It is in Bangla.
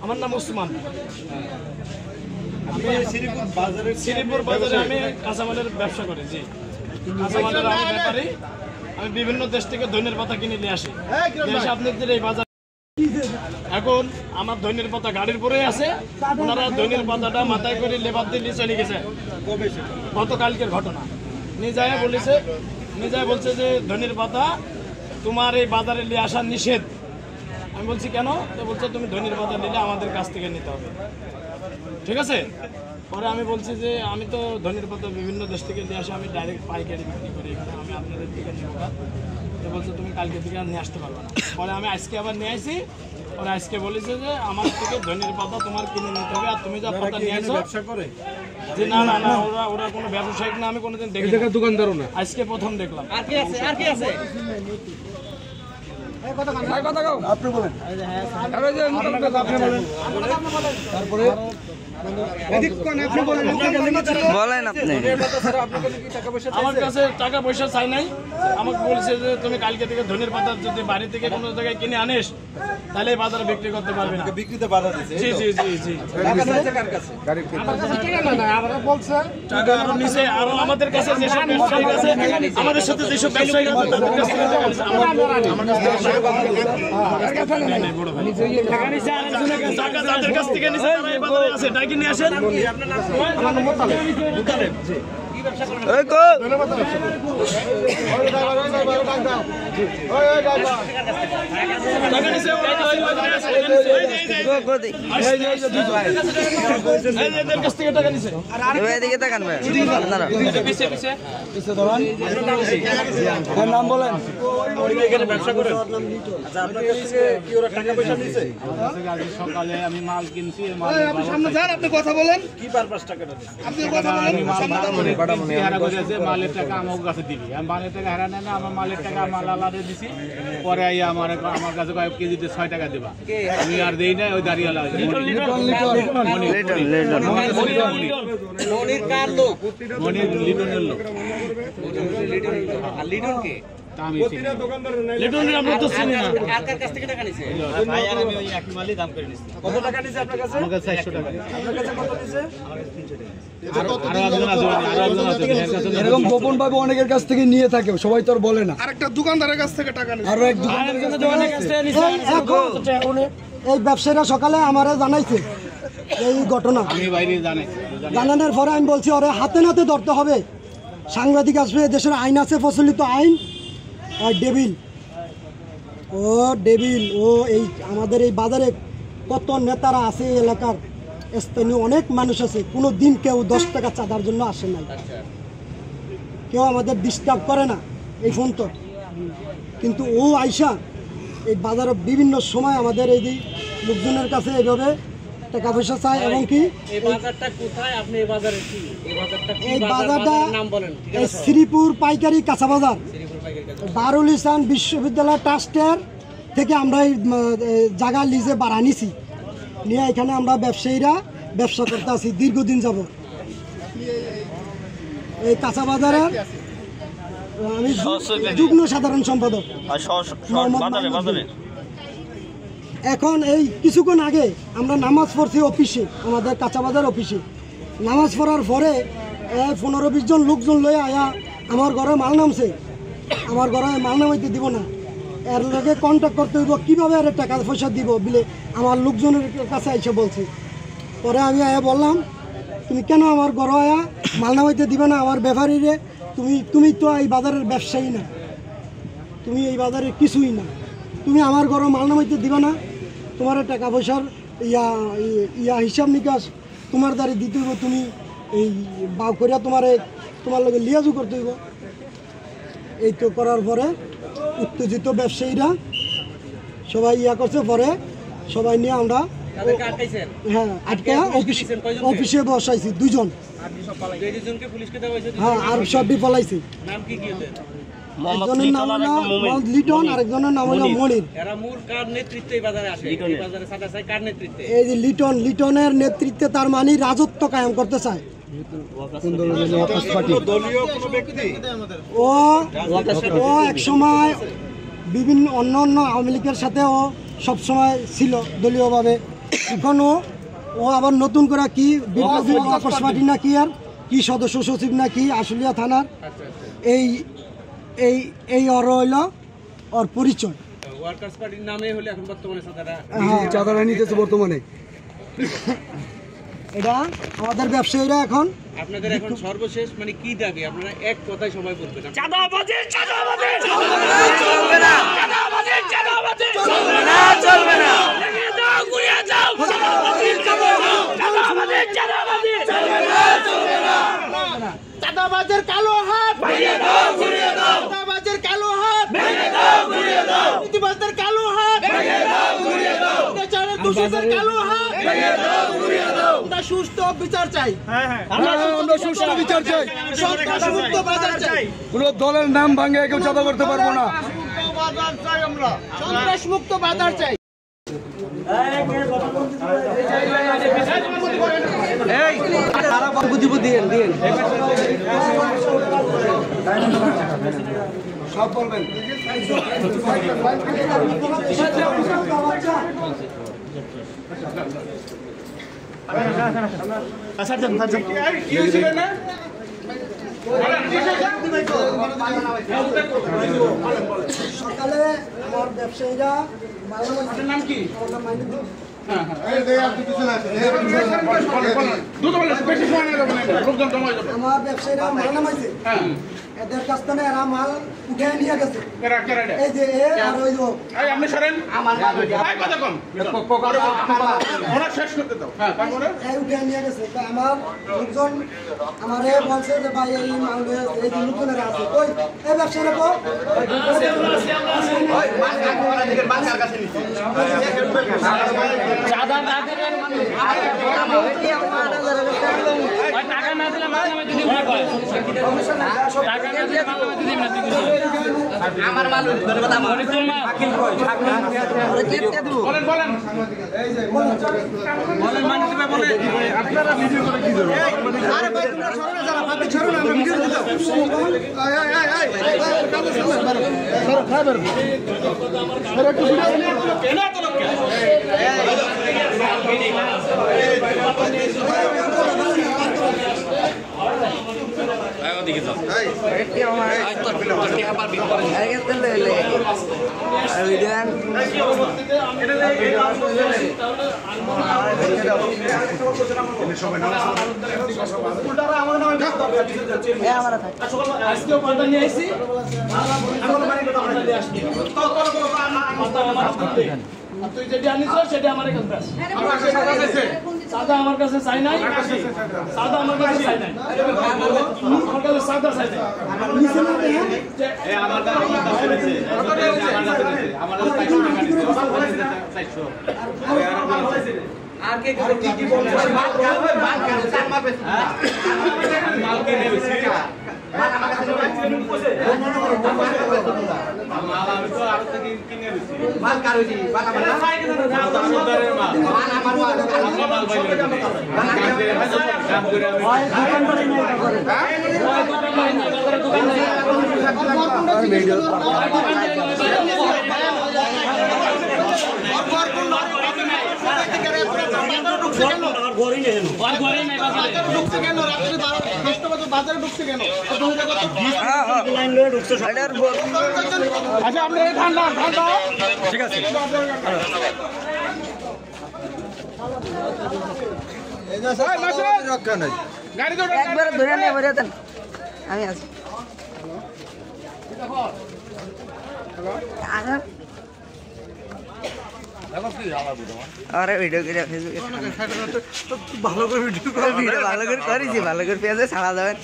আমার নাম ওসমান। আমি শ্রীপুর বাজারে আমি কাঁচামালের ব্যবসা করি। জি, কাঁচামালের আমি ব্যাপারী। আমি বিভিন্ন দেশ থেকে ধনের পাতা কিনে নিয়ে আসি। আপনাদের এই বাজার এখন আমার ধনের পাতা গাড়ির পরে আছে। ওনারা ধনের পাতাটা মাথায় করে লেবার দিয়ে চলে গেছে। গতকালকের ঘটনা নিজায় বলছে যে ধনের পাতা তোমার এই বাজারে নিয়ে আসা নিষেধ। আমি বলছি কেন? তো বলছে তুমি ধনের পাতা নিলে আমাদের কাছ থেকে নিতে হবে। ঠিক আছে। পরে আমি বলছি যে আমি তো ধনের পাতা বিভিন্ন দেশ থেকে নিয়ে আসি, আমি ডাইরেক্ট পাইকারি বিক্রি করি এখানে, আমি আপনাদের থেকে নেব না। তো বলছে তুমি কালকে থেকে নিয়ে আসতে পারবে না। পরে আমি আজকে আবার নিয়ে আসি। ওরা আজকে বলেছে যে আমার থেকে ধনের পাতা তোমার কিনে নিতে হবে, আর তুমি যা পাতা নিয়ে আসো। ব্যবসা করে যে না না না, ওরা কোনো ব্যবসায়িক না, আমি কোনোদিন দেখি দোকানদারও না, আজকে প্রথম দেখলাম। আর কি আছে আপনি বলেন। তারপরে আমার কাছে টাকা পয়সা চাই নাই। আমাকে বলছে যে তুমি কালকে থেকে ধনের পাতা যদি বাড়ি থেকে কোনো জায়গায় কিনে আনিস তাহলে বাজারে বিক্রি করতে পারবে না। বিক্রিতে বাধা দিয়েছে। জি জি জি জি। টাকা আরো নিচে, আরো আমাদের কাছে যেসব ব্যবসায়ী আছে, আমাদের সাথে যেসব ব্যবসায়ী আছে তাদের কাছ থেকে তাদের কাছ থেকে নিচে আছে ডাকি নিয়ে আসেন। আমার নম্বর তাহলে নাম বলেন। ব্যবসা করেন? সকালে আমি মাল কিনছি। আপনি কথা বলেন। কি পারপাস টাকাটা আপনি কথা বলেন। মালের টাকা আমার কাছে দিবি, আমি মালের টাকা হারা নেই না, আমার মালের টাকা আমার আলাদা দিছি। পরে আমার কাছে কয়েক কেজিতে 6 টাকা দেবা, আমি আর দেই না। ওই দাঁড়িয়ালা লিটনের লোক। এরকম গোপন ভাবে অনেকের কাছ থেকে নিয়ে থাকে, সবাই তো আর বলে না। আরেকটা দোকানদারের কাছ থেকে টাকা নিছে। আরো এক দোকানদারের কাছ থেকে এই ব্যবসায়ীরা সকালে আমারে জানাইছে এই ঘটনা। জানানোর পরে আমি বলছি ওরে হাতে নাতে ধরতে হবে। সাংবাদিক আসবে, দেশের আইন আছে, প্রচলিত আইন। আর ডেভিল ও এই আমাদের এই বাজারে কত নেতারা আছে, এই এলাকার স্থানীয় অনেক মানুষ আছে। কোনো দিন কেউ 10 টাকা চাঁদার জন্য আসে নাই, কেউ আমাদের ডিস্টার্ব করে না এই ফোন তো। কিন্তু ও আইসা এই বাজারে বিভিন্ন সময় আমাদের এই যে লোকজনের কাছে এইভাবে টাকা পয়সা চায়। এবং কি এই বাজারটা শ্রীপুর পাইকারি কাঁচা বাজার, দারুল ইসলাম বিশ্ববিদ্যালয় ট্রাস্টের থেকে আমরা এই জায়গা লিজে বাড়া নিছি, নিয়ে এখানে আমরা ব্যবসায়ীরা ব্যবসা করতে আছি দীর্ঘদিন যাব। এই কাঁচা বাজারের আমি যুগ্ম সাধারণ সম্পাদক। এখন এই কিছুক্ষণ আগে আমরা নামাজ পড়ছি অফিসে, আমাদের কাঁচা বাজার অফিসে। নামাজ পড়ার পরে 15-20 জন লোকজন লয়ে আয়া আমার ঘরে মাল নামছে। আমার ঘরে মাল নামাইতে দিব না, এর লগে কন্ট্যাক্ট করতে হইব, কীভাবে এর টাকা পয়সা দিব বলে আমার লোকজনের কাছে এসে বলছি। পরে আমি আয়া বললাম তুমি কেন আমার ঘরে আয়া মাল নামাইতে দিবে না? আমার ব্যাপারীরে তুমি তো এই বাজারের ব্যবসায়ী না, তুমি এই বাজারের কিছুই না, তুমি আমার ঘরে মাল নামাইতে দিবে না? তোমার টাকা পয়সার হিসাব নিকাশ তোমার দ্বারা দিতে হইব, তুমি এই বাউ করিয়া তোমার লগে লিয়াজু করতে হইব। এই তো করার পরে উত্তেজিত ব্যবসায়ীরা সবাই করছে। পরে সবাই নিয়ে আমরা আটকা অফিসে বসাইছি 2 জন। হ্যাঁ, আর সবই পলাইছি। একজনের নাম হলো লিটন, আরেকজনের নাম হলো মনির। এই যে লিটনের নেতৃত্বে, তার মানে রাজত্ব কায়েম করতে চায়। ও এক সময় বিভিন্ন অন্য আওয়ামী লীগের সাথেও সবসময় ছিল দলীয়ভাবে। এখনও ও আবার নতুন করে কি বিপ্লবী ওয়ার্কার্স পার্টি না কি আর কি সদস্য সচিব না কি আশুলিয়া থানার এই এই এই ওর হইল ওর পরিচয় ওয়ার্কার্স পার্টির নামে হলে এখন বর্তমানে চাঁদারা নিতেছে বর্তমানে এটা আমাদের ব্যবসায়ীরা এখন আপনাদের এখন সর্বশেষ মানে কি দাবি আপনারা এক কথায় সবাই বলবেন চাঁদাবাজি চাঁদাবাজি চলবে না চাঁদাবাজি চাঁদাবাজি চলবে না চলবে না লেগে যাও ঘুরে যাও চাঁদাবাজি চাঁদাবাজি চাঁদাবাজি চলবে না চলবে না চাঁদাবাজের কালো হাত ভেঙে দাও ঘুরে দাও চাঁদাবাজের কালো হাত ভেঙে দাও ঘুরে দাও নীতিবাজদের কালো হাত ভেঙে দাও ঘুরে দাও বিচারের দোষীদের কালো হাত ভেঙে দাও ঘুরে দাও আমরা সুস্থ বিচার চাই আমরা সুস্থ বিচার চাই সন্ত্রাসমুক্ত বাজার চাই কোন দলের নাম ভাঙে কেউ চাঁদা করতে পারবো না সন্ত্রাসমুক্ত বাজার চাই সব বলবেন সকালে আমার ব্যবসায়ীরা নাম কি আমার ব্যবসায়ীরা মাল নামাইছে এদের কাছ থেকে এরা মাল উঠে নিয়ে গেছে এই যে আর ওই উঠে নিয়ে গেছে আমার লোকজন আমার বলছে যে ভাই এই মাল এই যে লোকজনেরা আছে ওই এই ব্যবসায়ীরা টাকা না দিলে টাকা না দিলে আমার মাল আপনারা ভিডিও করে কি করবেন আরে ভাই তোমরা সরো যারা পাবলিক সরো না আমরা ভিডিও দিতে সরো খাবার সরো একটু ভিডিও কেনা তো লোক তুই যেটা আনিস সেটা আমার কাছে সাদা আমার কাছে চাই নাই সাদা আমার কাছে চাই নাই আমার কাছে সাদা চাই নাই আমার কাছে আর কে কি বলছে মাল কিনে বেশি মাল আমার কাছে আমি তো আর থেকে কিনে বেশি মাল কার হইছি মাল আমার সরকারের মাল আমার মাল বাইরে কাম করে আমি দোকান করে না করে দোকান ভিডিও আচ্ছা আপনার ঠান্ডা ঠান্ডা ঠিক আছে একবার ধরে নিয়ে বেরিয়ে দেন আমি আছি আরে ভিডিও করে ফেসবুকে ভালো করে ভিডিও ভালো করে করেছি ভালো করে পেঁয়াজে ছাড়া দেবেন